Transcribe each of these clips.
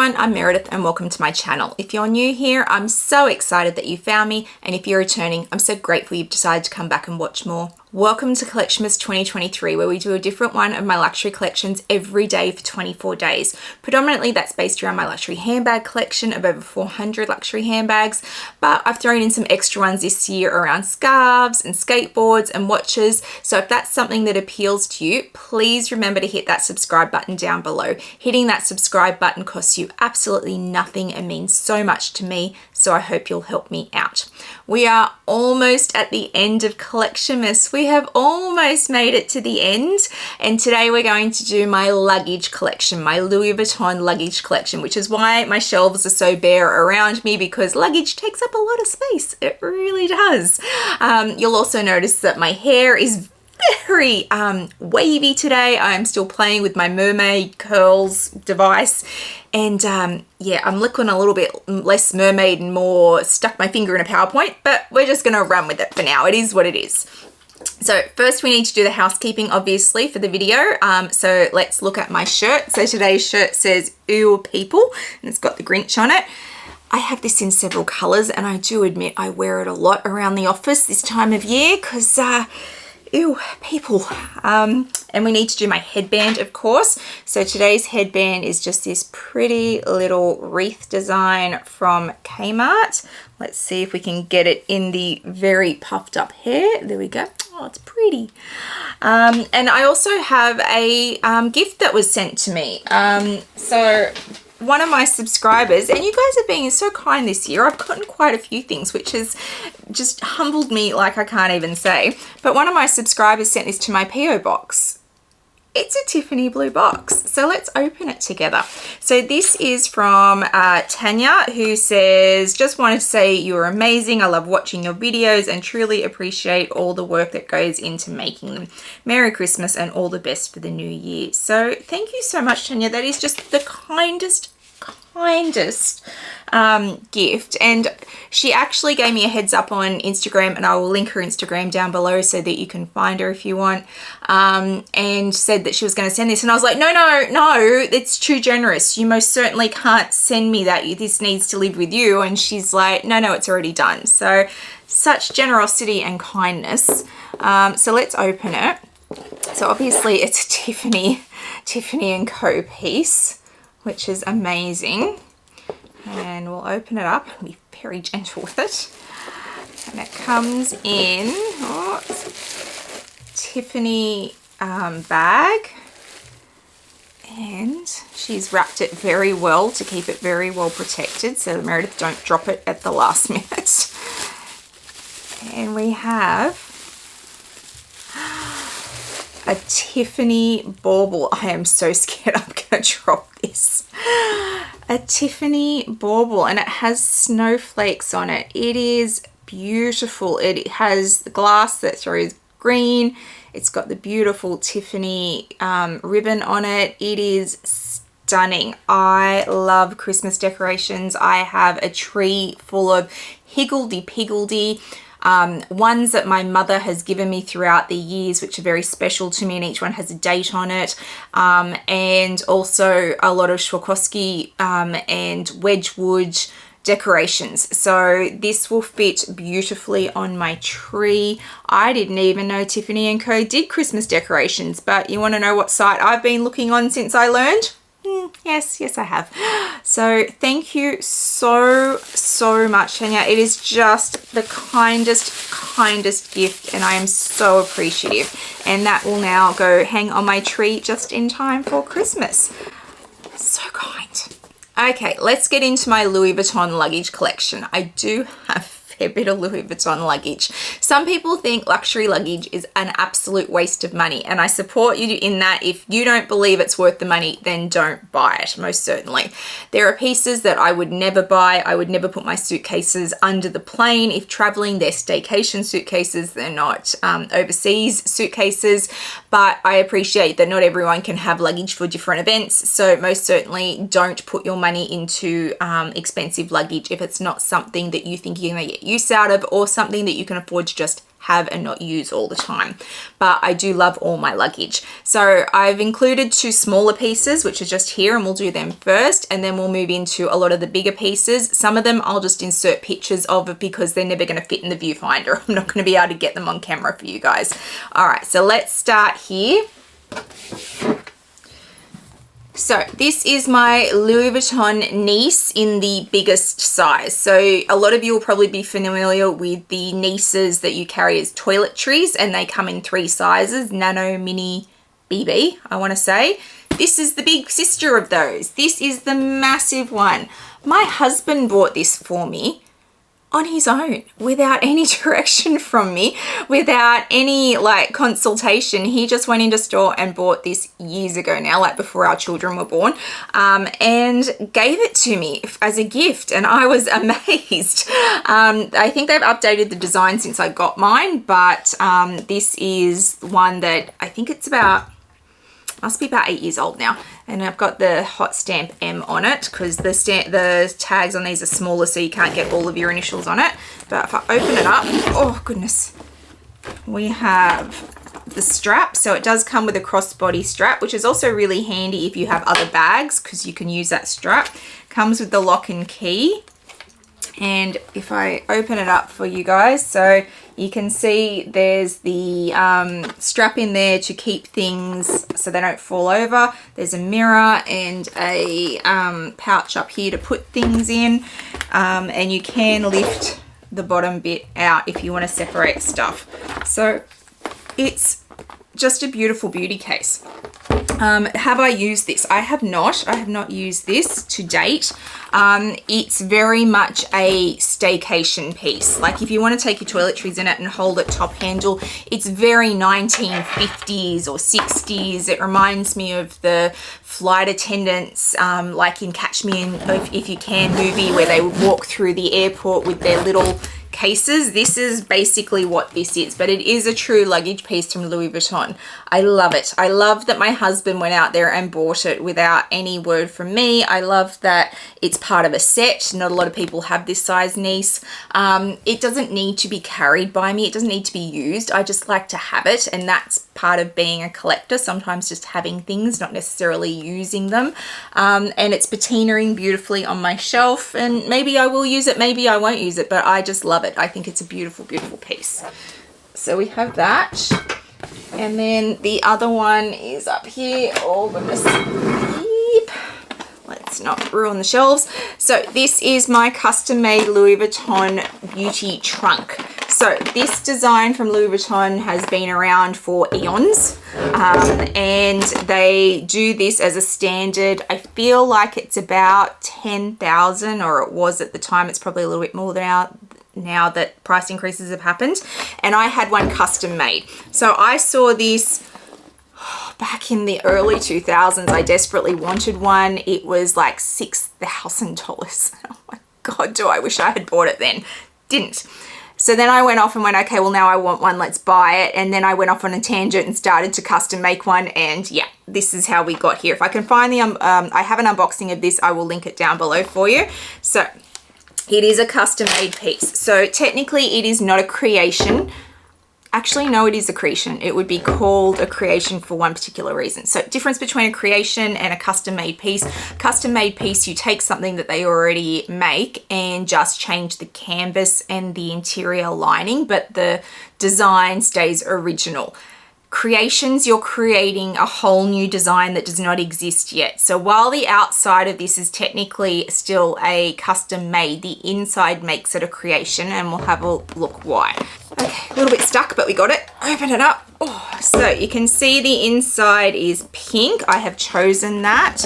everyone, I'm Meredith and welcome to my channel. If you're new here, I'm so excited that you found me, and if you're returning, I'm so grateful you've decided to come back and watch more. Welcome to Collectionmas 2023, where we do a different one of my luxury collections every day for 24 days. Predominantly that's based around my luxury handbag collection of over 400 luxury handbags, but I've thrown in some extra ones this year around scarves and skateboards and watches. So if that's something that appeals to you, please remember to hit that subscribe button down below. Hitting that subscribe button costs you absolutely nothing and means so much to me, so I hope you'll help me out. We are almost at the end of Collectionmas. We have almost made it to the end, and today we're going to do my luggage collection, my Louis Vuitton luggage collection, which is why my shelves are so bare around me, because luggage takes up a lot of space. It really does. You'll also notice that my hair is very wavy today. I'm still playing with my mermaid curls device, and yeah, I'm looking a little bit less mermaid and more stuck my finger in a PowerPoint, but we're just gonna run with it for now. It is what it is. So first we need to do the housekeeping, obviously, for the video. So let's look at my shirt. So today's shirt says "Ew People," and it's got the Grinch on it. I have this in several colors, and I do admit I wear it a lot around the office this time of year because ew, people. And we need to do my headband, of course. So today's headband is just this pretty little wreath design from Kmart. Let's see if we can get it in the very puffed up hair. There we go. Oh, it's pretty. And I also have a gift that was sent to me. So one of my subscribers, and you guys have been so kind this year, I've gotten quite a few things, which has just humbled me like I can't even say. But one of my subscribers sent this to my PO box. It's a Tiffany blue box, so let's open it together. So this is from Tanja, who says, "Just wanted to say you're amazing. I love watching your videos and truly appreciate all the work that goes into making them. Merry Christmas and all the best for the new year." So thank you so much, Tanja. That is just the kindest gift, and she actually gave me a heads up on Instagram, and I will link her Instagram down below so that you can find her if you want, and said that she was going to send this, and I was like, no, it's too generous. You most certainly can't send me that. This needs to live with you. And she's like, no, it's already done. So such generosity and kindness. So let's open it. So obviously it's a Tiffany & Co piece, which is amazing. And we'll open it up and be very gentle with it. And it comes in Tiffany bag. And she's wrapped it very well to keep it very well protected, so Meredith don't drop it at the last minute. And we have a Tiffany bauble. I am so scared I'm gonna drop this. A Tiffany bauble, and it has snowflakes on it. It is beautiful. It has the glass that throws green. It's got the beautiful Tiffany ribbon on it. It is stunning. I love Christmas decorations. I have a tree full of higgledy-piggledy ones that my mother has given me throughout the years, which are very special to me, and each one has a date on it, and also a lot of Swarovski and Wedgwood decorations. So this will fit beautifully on my tree. I didn't even know Tiffany & Co did Christmas decorations, but you want to know what site I've been looking on since I learned? Yes, I have. So thank you so much, Tanja. It is just the kindest gift, and I am so appreciative. And that will now go hang on my tree just in time for Christmas. So kind. Okay, let's get into my Louis Vuitton luggage collection. I do have a fair bit of Louis Vuitton luggage. Some people think luxury luggage is an absolute waste of money, and I support you in that. If you don't believe it's worth the money, then don't buy it, most certainly. There are pieces that I would never buy. I would never put my suitcases under the plane if traveling. They're staycation suitcases. They're not overseas suitcases, but I appreciate that not everyone can have luggage for different events, so most certainly don't put your money into expensive luggage if it's not something that you think you're going to get use out of, or something that you can afford to just have and not use all the time. But I do love all my luggage. So I've included 2 smaller pieces, which are just here, and we'll do them first, and then we'll move into a lot of the bigger pieces. Some of them I'll just insert pictures of because they're never going to fit in the viewfinder. I'm not going to be able to get them on camera for you guys. All right, so let's start here. So this is my Louis Vuitton Nice in the biggest size. So a lot of you will probably be familiar with the Nices that you carry as toiletries, and they come in 3 sizes, nano, mini, BB, I want to say. This is the big sister of those. This is the massive one. My husband bought this for me on his own, without any direction from me, without any like consultation. He just went into store and bought this years ago now, like before our children were born, and gave it to me as a gift, and I was amazed. I think they've updated the design since I got mine, but this is one that I think it's must be about 8 years old now, and I've got the hot stamp M on it because the tags on these are smaller, so you can't get all of your initials on it. But if I open it up, oh goodness, we have the strap. So it does come with a crossbody strap, which is also really handy if you have other bags because you can use that strap. Comes with the lock and key. And if I open it up for you guys, so you can see there's the strap in there to keep things so they don't fall over. There's a mirror and a pouch up here to put things in, and you can lift the bottom bit out if you want to separate stuff. So it's just a beautiful beauty case. Have I used this? I have not. I have not used this to date. It's very much a staycation piece. Like if you want to take your toiletries in it and hold it top handle, it's very 1950s or 60s. It reminds me of the flight attendants, like in Catch Me If You Can movie, where they would walk through the airport with their little cases. This is basically what this is, but it is a true luggage piece from Louis Vuitton. I love it. I love that my husband went out there and bought it without any word from me. I love that it's part of a set. Not a lot of people have this size Nice. It doesn't need to be carried by me. It doesn't need to be used. I just like to have it, and that's part of being a collector. Sometimes just having things, not necessarily using them. And it's patinaing beautifully on my shelf, and maybe I will use it, maybe I won't use it, but I just love it. I think it's a beautiful, beautiful piece. So we have that. And then the other one is up here. Oh goodness. Let's not ruin the shelves. So this is my custom-made Louis Vuitton beauty trunk. So this design from Louis Vuitton has been around for eons, and they do this as a standard. I feel like it's about 10,000, or it was at the time. It's probably a little bit more now that price increases have happened. And I had one custom made. So I saw this back in the early 2000s. I desperately wanted one. It was like $6,000. Oh my God, do I wish I had bought it then. Didn't. So then I went off and went, okay, well now I want one, let's buy it. And then I went off on a tangent and started to custom make one. And yeah, this is how we got here. If I can find the, I have an unboxing of this, I will link it down below for you. So it is a custom made piece. So technically it is not a creation. Actually, no, it is a creation. It would be called a creation for one particular reason. So difference between a creation and a custom made piece. Custom made piece, you take something that they already make and just change the canvas and the interior lining, but the design stays original. Creations, you're creating a whole new design that does not exist yet. So while the outside of this is technically still a custom made, the inside makes it a creation, and we'll have a look why. Okay, a little bit stuck, but we got it. Open it up. Oh, so you can see the inside is pink. I have chosen that.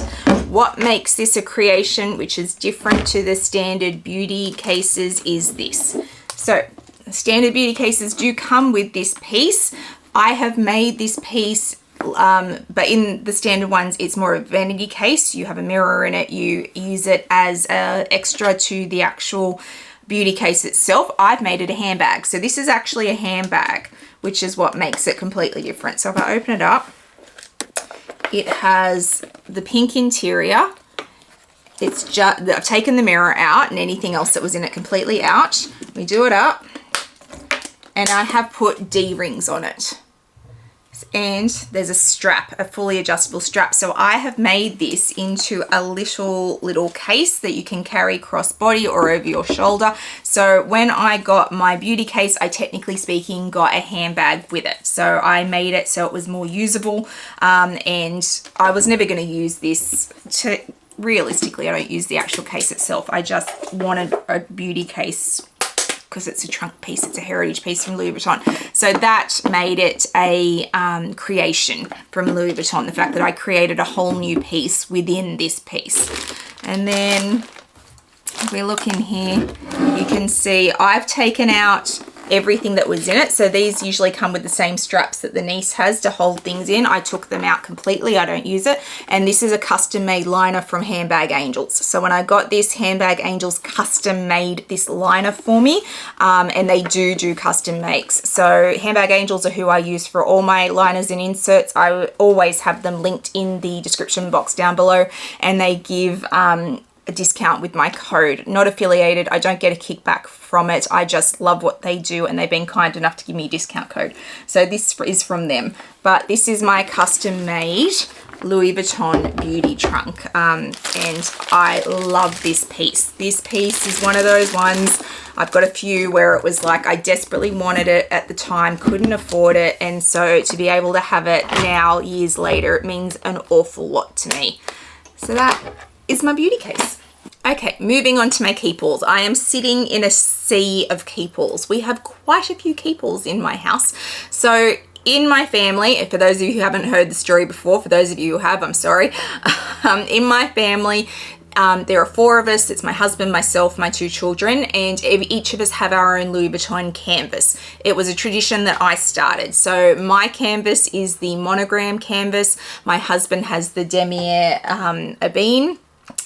What makes this a creation, which is different to the standard beauty cases, is this. So the standard beauty cases do come with this piece. I have made this piece, but in the standard ones, it's more of a vanity case. You have a mirror in it. You use it as an extra to the actual beauty case itself. I've made it a handbag. So this is actually a handbag, which is what makes it completely different. So if I open it up, it has the pink interior. It's just, I've taken the mirror out and anything else that was in it completely out. We do it up. and I have put D-rings on it. And there's a strap, a fully adjustable strap. So I have made this into a little case that you can carry crossbody or over your shoulder. So when I got my beauty case, I technically speaking got a handbag with it. So I made it so it was more usable, and I was never going to use this to, realistically, I don't use the actual case itself. I just wanted a beauty case because it's a trunk piece, it's a heritage piece from Louis Vuitton. So that made it a creation from Louis Vuitton, the fact that I created a whole new piece within this piece. And then if we look in here, you can see I've taken out everything that was in it. So these usually come with the same straps that the niece has to hold things in. I took them out completely, I don't use it. And this is a custom made liner from Handbag Angels. So when I got this, Handbag Angels custom made this liner for me, and they do custom makes. So Handbag Angels are who I use for all my liners and inserts. I always have them linked in the description box down below, and they give a discount with my code. Not affiliated, I don't get a kickback from it. I just love what they do, and they've been kind enough to give me a discount code. So this is from them. But this is my custom made Louis Vuitton beauty trunk, and I love this piece. This piece is one of those ones, I've got a few where it was like I desperately wanted it at the time, couldn't afford it, and so to be able to have it now, years later, it means an awful lot to me. So that is my beauty case. Okay, moving on to my keepalls. I am sitting in a sea of keepalls. We have quite a few keepalls in my house. So in my family, for those of you who haven't heard the story before, for those of you who have, I'm sorry. In my family, there are 4 of us. It's my husband, myself, my 2 children, and each of us have our own Louis Vuitton canvas. It was a tradition that I started. So my canvas is the monogram canvas. My husband has the demier ebene.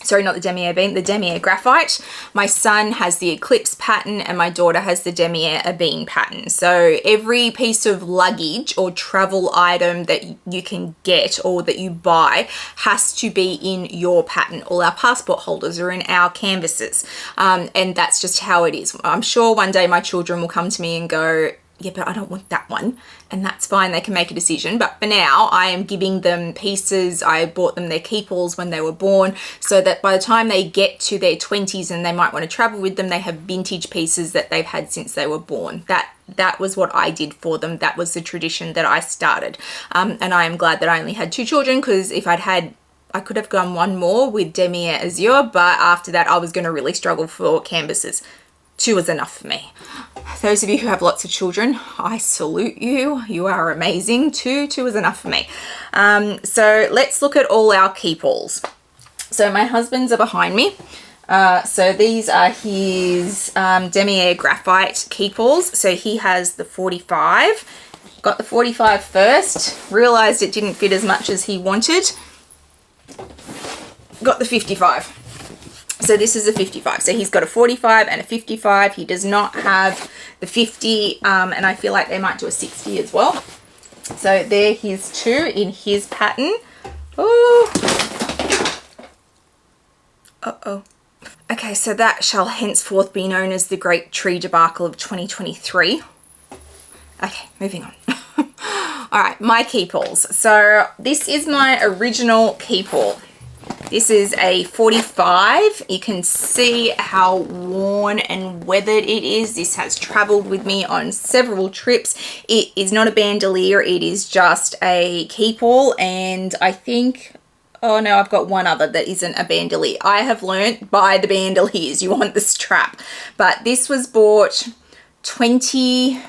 Sorry, not the demier ebene, the demier graphite. My son has the eclipse pattern, and my daughter has the demier ebene pattern. So every piece of luggage or travel item that you can get or that you buy has to be in your pattern. All our passport holders are in our canvases, and that's just how it is. I'm sure one day my children will come to me and go, yeah, but I don't want that one. And that's fine, they can make a decision. But for now, I am giving them pieces. I bought them their keepalls when they were born, so that by the time they get to their 20s and they might want to travel with them, they have vintage pieces that they've had since they were born. That was what I did for them. That was the tradition that I started. And I am glad that I only had 2 children, because if I'd had, I could have gone one more with demier azure, but after that I was going to really struggle for canvases. 2 was enough for me. Those of you who have lots of children, I salute you. You are amazing. 2 is enough for me. So let's look at all our keepalls. So my husband's are behind me. So these are his demier graphite keepalls. So he has the 45. Got the 45 first. Realized it didn't fit as much as he wanted. Got the 55. So this is a 55. So he's got a 45 and a 55. He does not have the 50, and I feel like they might do a 60 as well. So there his 2 in his pattern. Oh. Uh-oh. Okay, so that shall henceforth be known as the Great Tree Debacle of 2023. Okay, moving on. All right, my keepalls. So this is my original keepall. This is a 45. You can see how worn and weathered it is. This has traveled with me on several trips. It is not a bandolier. It is just a keepall, and I think, oh no, I've got one other that isn't a bandolier. I have learnt by the bandoliers, you want the strap. But this was bought 22,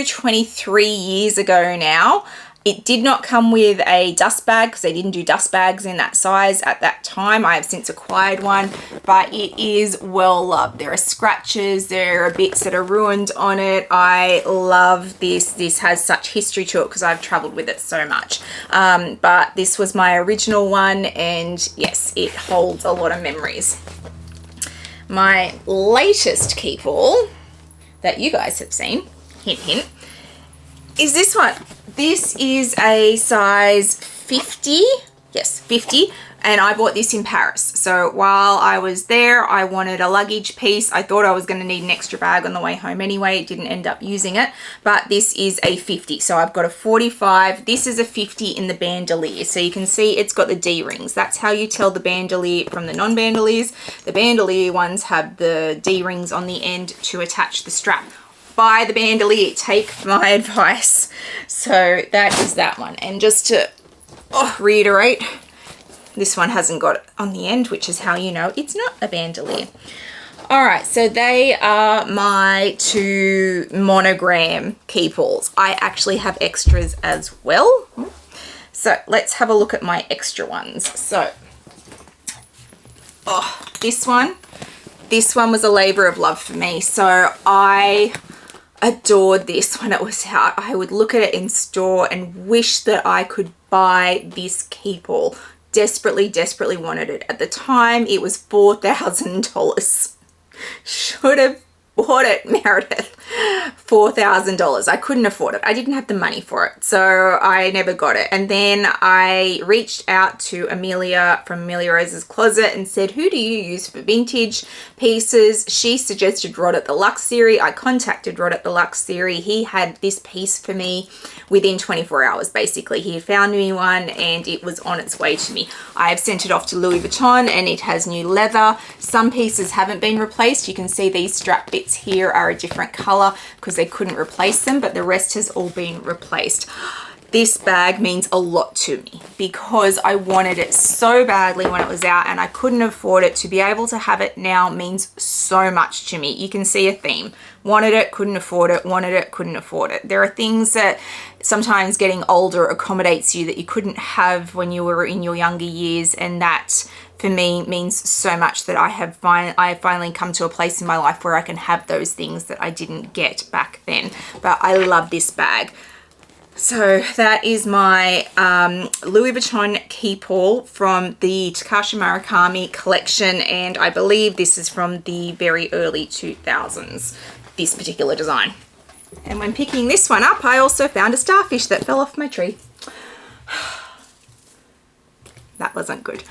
23 years ago now. It did not come with a dust bag because they didn't do dust bags in that size at that time. I have since acquired one, but it is well loved. There are scratches, there are bits that are ruined on it. I love this. This has such history to it because I've traveled with it so much. But this was my original one, and yes, it holds a lot of memories. My latest keepall that you guys have seen, hint hint, is this one. This is a size 50, yes, 50, And I bought this in Paris. So while I was there, I wanted a luggage piece. I thought I was going to need an extra bag on the way home anyway. It didn't end up using it, but this is a 50. So I've got a 45. This is a 50 in the bandolier. So you can see it's got the D-rings. That's how you tell the bandolier from the non-bandoliers. The bandolier ones have the D-rings on the end to attach the strap. Buy the bandolier, take my advice. So that is that one. And just to reiterate, this one hasn't got it on the end, which is how you know it's not a bandolier. All right, so they are my 2 monogram keyballs. I actually have extras as well. So let's have a look at my extra ones. So, this one was a labor of love for me. So I adored this when it was out. I would look at it in store and wish that I could buy this keyball. Desperately wanted it. At the time, it was $4,000. Should have bought it, Meredith. $4,000. I couldn't afford it. I didn't have the money for it, so I never got it. And then I reached out to Amelia from Amelia Rose's Closet and said, who do you use for vintage pieces? She suggested Rod at the Luxury. I contacted Rod at the Luxury. He had this piece for me within 24 hours, basically. He had found me one and it was on its way to me. I have sent it off to Louis Vuitton and it has new leather. Some pieces haven't been replaced. You can see these strap bits here are a different color because they couldn't replace them, but the rest has all been replaced. This bag means a lot to me because I wanted it so badly when it was out and I couldn't afford it. To be able to have it now means so much to me. You can see a theme. Wanted it, couldn't afford it, wanted it, couldn't afford it. There are things that sometimes getting older accommodates you that you couldn't have when you were in your younger years, and that for me means so much that I have finally come to a place in my life where I can have those things that I didn't get back then. But I love this bag. So that is my Louis Vuitton Keepall from the Takashi Murakami collection, and I believe this is from the very early 2000s, this particular design. And when picking this one up, I also found a starfish that fell off my tree. That wasn't good.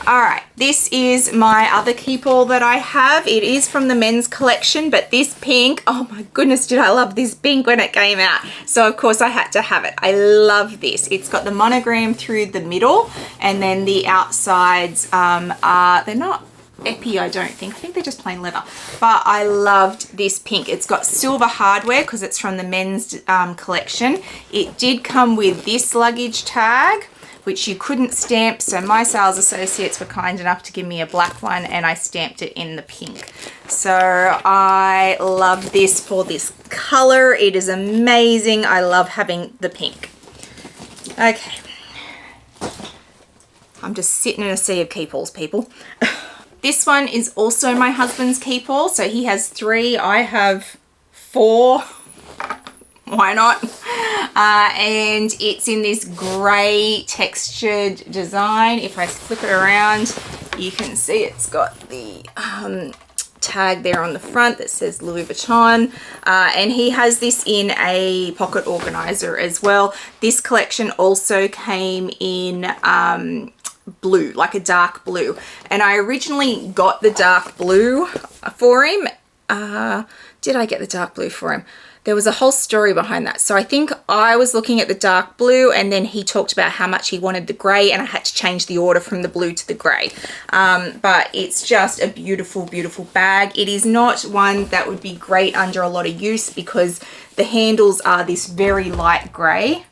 All right, this is my other Keepall that I have. It is from the men's collection, but this pink, oh my goodness, did I love this pink when it came out. So of course I had to have it. I love this. It's got the monogram through the middle, and then the outsides they're not epi, I don't think. I think they're just plain leather. But I loved this pink. It's got silver hardware because it's from the men's collection. It did come with this luggage tag, which you couldn't stamp, so my sales associates were kind enough to give me a black one and I stamped it in the pink. So I love this for this color. It is amazing. I love having the pink. Okay. I'm just sitting in a sea of Keepalls, people. This one is also my husband's Keepall. So he has 3, I have 4. Why not? And it's in this gray textured design. If I flip it around, you can see it's got the tag there on the front that says Louis Vuitton. And he has this in a pocket organizer as well. This collection also came in blue, like a dark blue. And I originally got the dark blue for him. Did I get the dark blue for him? There was a whole story behind that. So I think I was looking at the dark blue and then he talked about how much he wanted the grey and I had to change the order from the blue to the grey. But it's just a beautiful, beautiful bag. It is not one that would be great under a lot of use because the handles are this very light grey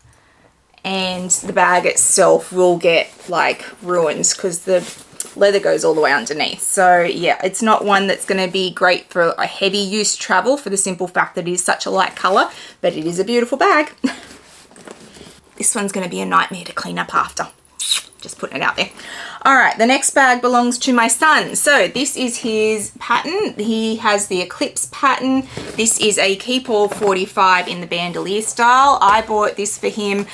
and the bag itself will get like ruined because the leather goes all the way underneath. So yeah, it's not one that's going to be great for a heavy use travel for the simple fact that it is such a light color, but it is a beautiful bag. This one's going to be a nightmare to clean up after. Just putting it out there. All right, the next bag belongs to my son. So this is his pattern. He has the Eclipse pattern. This is a Keepall 45 in the bandolier style. I bought this for him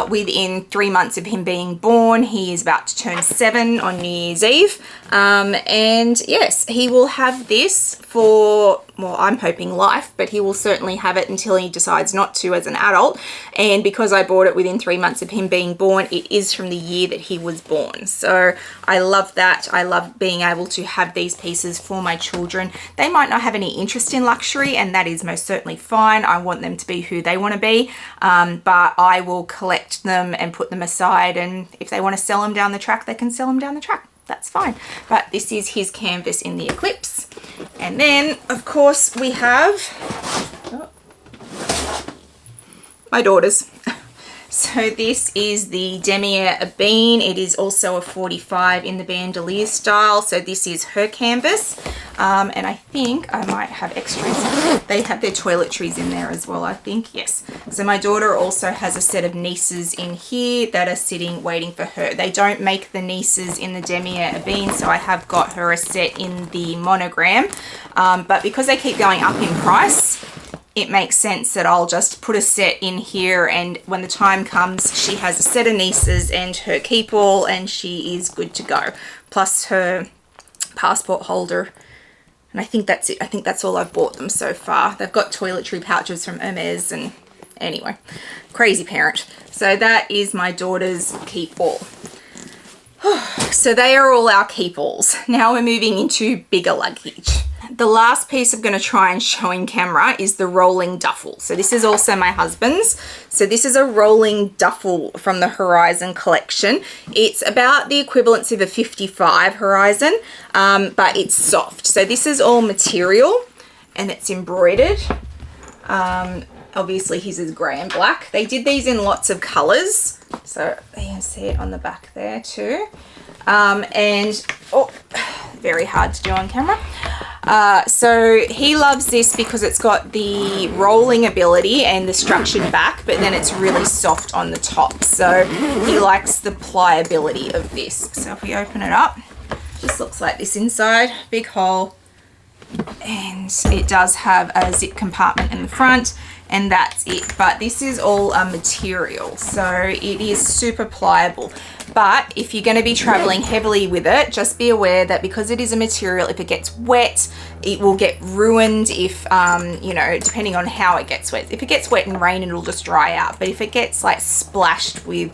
within 3 months of him being born. He is about to turn 7 on New Year's Eve. And yes, he will have this for, well, I'm hoping life, but he will certainly have it until he decides not to as an adult. And because I bought it within 3 months of him being born, it is from the year that he was born. So I love that. I love being able to have these pieces for my children. They might not have any interest in luxury, and that is most certainly fine. I want them to be who they want to be, but I will collect them and put them aside, and if they want to sell them down the track, they can sell them down the track. That's fine. But this is his canvas in the Eclipse. And then, of course, we have my daughter's. So this is the Demier Bean. It is also a 45 in the bandolier style. So this is her canvas. And I think I might have extras. They have their toiletries in there as well, I think. Yes. So my daughter also has a set of nieces in here that are sitting waiting for her. They don't make the nieces in the Demier Bean, so I have got her a set in the monogram. But because they keep going up in price, it makes sense that I'll just put a set in here, and when the time comes, she has a set of nieces and her keep all, and she is good to go. Plus her passport holder. And I think that's it. I think that's all I've bought them so far. They've got toiletry pouches from Hermes, and anyway, crazy parent. So that is my daughter's keep all. So they are all our keep alls. Now we're moving into bigger luggage. The last piece I'm going to try and show in camera is the Rolling Duffel. So this is also my husband's. So this is a Rolling Duffel from the Horizon collection. It's about the equivalence of a 55 Horizon, but it's soft. So this is all material and it's embroidered. Obviously his is grey and black. They did these in lots of colours. So you can see it on the back there too. And oh, very hard to do on camera. So he loves this because it's got the rolling ability and the structured back, but then it's really soft on the top. So he likes the pliability of this. So if we open it up, just looks like this inside, big hole. And it does have a zip compartment in the front, and that's it. But this is all a material, so it is super pliable. But if you're going to be traveling heavily with it, just be aware that because it is a material, if it gets wet, it will get ruined if, you know, depending on how it gets wet. If it gets wet in rain, it'll just dry out. But if it gets like splashed with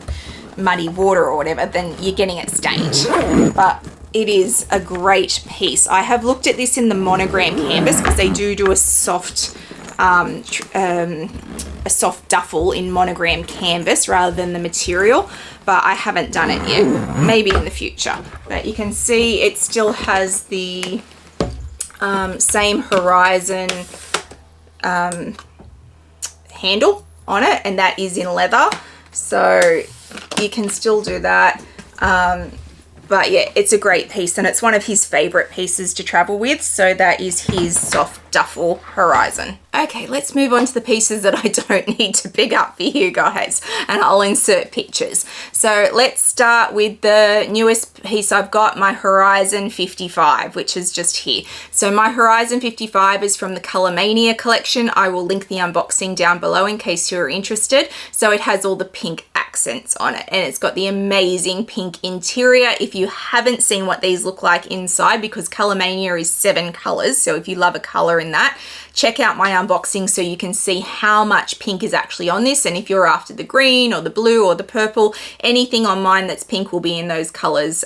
muddy water or whatever, then you're getting it stained. But it is a great piece. I have looked at this in the monogram canvas because they do a soft duffel in monogram canvas rather than the material, but I haven't done it yet. Maybe in the future. But you can see it still has the same Horizon handle on it, and that is in leather, so you can still do that. But yeah, it's a great piece, and it's one of his favorite pieces to travel with. So that is his soft duffel Horizon. Okay, let's move on to the pieces that I don't need to pick up for you guys, and I'll insert pictures. So let's start with the newest piece I've got, my Horizon 55, which is just here. So my Horizon 55 is from the Colourmania collection. I will link the unboxing down below in case you're interested. So it has all the pink accents on it, and it's got the amazing pink interior. If you haven't seen what these look like inside, because Colourmania is 7 colors, so if you love a color in that, check out my unboxing so you can see how much pink is actually on this. And if you're after the green or the blue or the purple, anything on mine that's pink will be in those colors,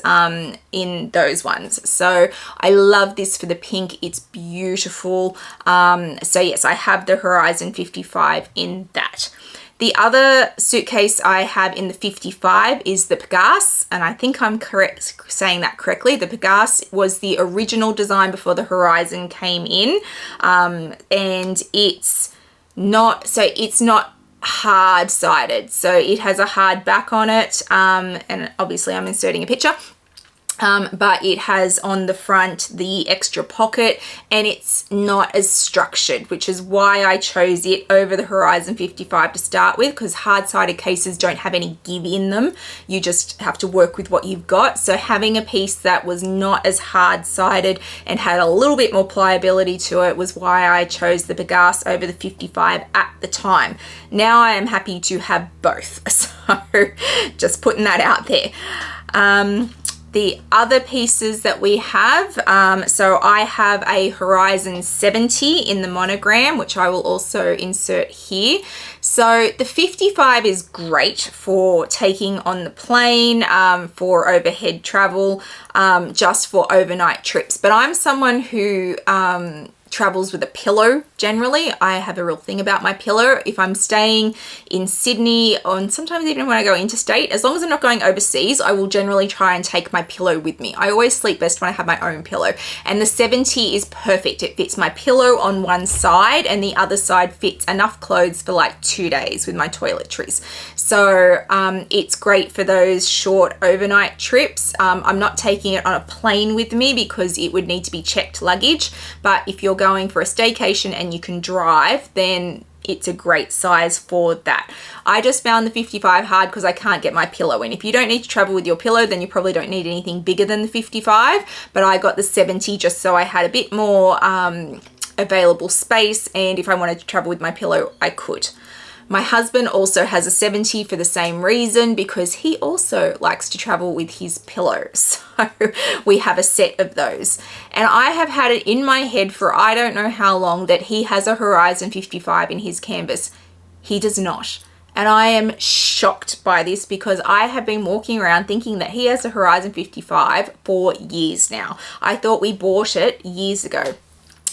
in those ones. So I love this for the pink. It's beautiful. So yes, I have the Horizon 55 in that. The other suitcase I have in the 55 is the Pegasus, and I think I'm correct saying that correctly. The Pegasus was the original design before the Horizon came in, and it's not hard-sided, so it has a hard back on it, and obviously I'm inserting a picture. but it has on the front the extra pocket, and it's not as structured, which is why I chose it over the Horizon 55 to start with, because hard-sided cases don't have any give in them. You just have to work with what you've got. So having a piece that was not as hard-sided and had a little bit more pliability to it was why I chose the Pegasus over the 55 at the time. Now I am happy to have both, so just putting that out there. The other pieces that we have, so I have a Horizon 70 in the monogram, which I will also insert here. So the 55 is great for taking on the plane, for overhead travel, just for overnight trips. But I'm someone who travels with a pillow generally. I have a real thing about my pillow. If I'm staying in Sydney, and sometimes even when I go interstate, as long as I'm not going overseas, I will generally try and take my pillow with me. I always sleep best when I have my own pillow, and the 70 is perfect. It fits my pillow on one side, and the other side fits enough clothes for like 2 days with my toiletries. So it's great for those short overnight trips. I'm not taking it on a plane with me because it would need to be checked luggage, but if you're going for a staycation and you can drive, then it's a great size for that. I just found the 55 hard because I can't get my pillow in. If you don't need to travel with your pillow, then you probably don't need anything bigger than the 55, but I got the 70 just so I had a bit more available space, and if I wanted to travel with my pillow, I could. My husband also has a 70 for the same reason, because he also likes to travel with his pillows. So we have a set of those. And I have had it in my head for I don't know how long that he has a Horizon 55 in his canvas. He does not. And I am shocked by this, because I have been walking around thinking that he has a Horizon 55 for years now. I thought we bought it years ago.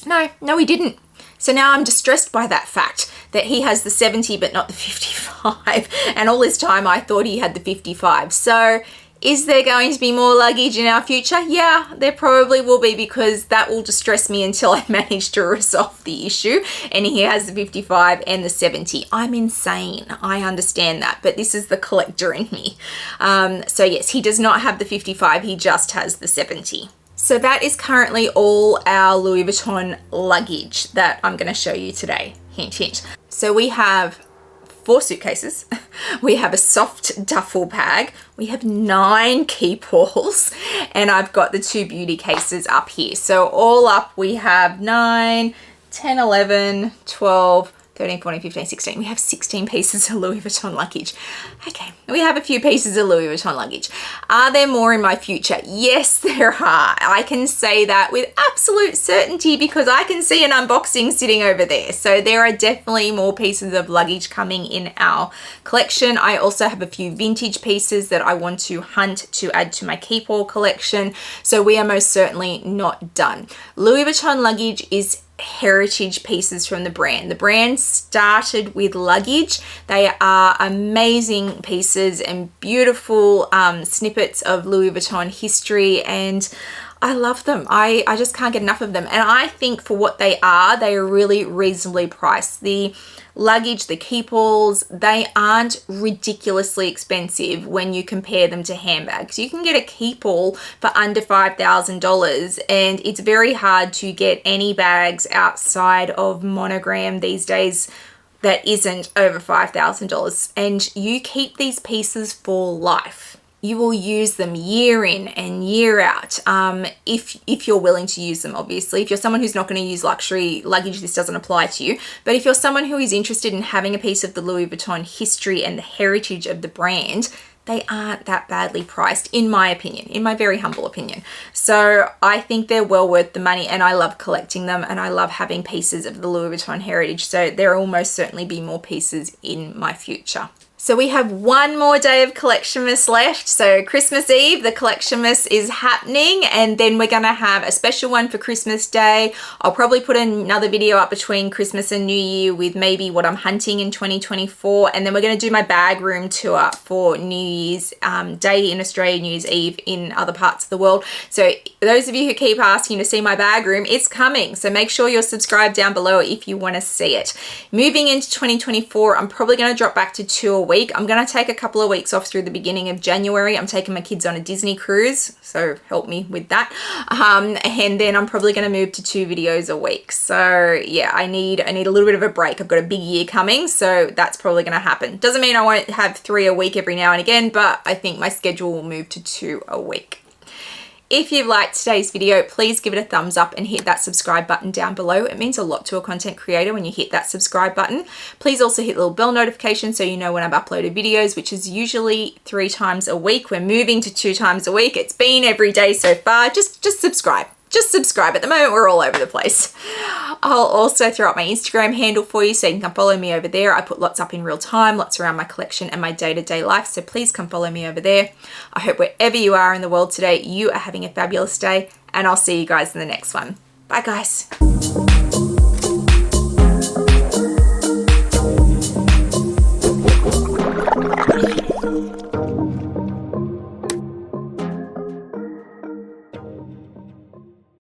No, we didn't. So now I'm distressed by that fact that he has the 70 but not the 55. And all this time I thought he had the 55. So is there going to be more luggage in our future? Yeah, there probably will be, because that will distress me until I manage to resolve the issue. And he has the 55 and the 70. I'm insane. I understand that, but this is the collector in me. So yes, he does not have the 55. He just has the 70. So that is currently all our Louis Vuitton luggage that I'm going to show you today. Hint, hint. So we have 4 suitcases. We have a soft duffel bag. We have 9 key pulls, and I've got the 2 beauty cases up here. So all up we have 9, 10, 11, 12, 13, 14, 15, 16. We have 16 pieces of Louis Vuitton luggage. Okay, we have a few pieces of Louis Vuitton luggage. Are there more in my future? Yes, there are. I can say that with absolute certainty because I can see an unboxing sitting over there. So there are definitely more pieces of luggage coming in our collection. I also have a few vintage pieces that I want to hunt to add to my keep all collection. So we are most certainly not done. Louis Vuitton luggage is heritage pieces from the brand. The brand started with luggage. They are amazing pieces and beautiful snippets of Louis Vuitton history, and I love them. I just can't get enough of them. And I think for what they are really reasonably priced. The luggage, the keep-alls, they aren't ridiculously expensive when you compare them to handbags. You can get a keep-all for under $5,000, and it's very hard to get any bags outside of monogram these days that isn't over $5,000. And you keep these pieces for life. You will use them year in and year out if you're willing to use them, obviously. If you're someone who's not going to use luxury luggage, this doesn't apply to you. But if you're someone who is interested in having a piece of the Louis Vuitton history and the heritage of the brand, they aren't that badly priced, in my opinion, in my very humble opinion. So I think they're well worth the money, and I love collecting them, and I love having pieces of the Louis Vuitton heritage. So there will most certainly be more pieces in my future. So we have one more day of Collectionmas left. So Christmas Eve, the Collectionmas is happening, and then we're gonna have a special one for Christmas Day. I'll probably put another video up between Christmas and New Year with maybe what I'm hunting in 2024, and then we're gonna do my bag room tour for New Year's Day in Australia, New Year's Eve in other parts of the world. So those of you who keep asking to see my bag room, it's coming. So make sure you're subscribed down below if you wanna see it. Moving into 2024, I'm probably gonna drop back to 2 a week. week. I'm going to take a couple of weeks off through the beginning of January. I'm taking my kids on a Disney cruise, so help me with that. And then I'm probably going to move to 2 videos a week. So yeah, I need a little bit of a break. I've got a big year coming, so that's probably going to happen. Doesn't mean I won't have 3 a week every now and again, but I think my schedule will move to 2 a week. If you've liked today's video, please give it a thumbs up and hit that subscribe button down below. It means a lot to a content creator when you hit that subscribe button. Please also hit the little bell notification so you know when I've uploaded videos, which is usually 3 times a week. We're moving to 2 times a week. It's been every day so far. Just subscribe. Just subscribe. At the moment, we're all over the place. I'll also throw up my Instagram handle for you so you can come follow me over there. I put lots up in real time, lots around my collection and my day-to-day life. So please come follow me over there. I hope wherever you are in the world today, you are having a fabulous day, and I'll see you guys in the next one. Bye, guys.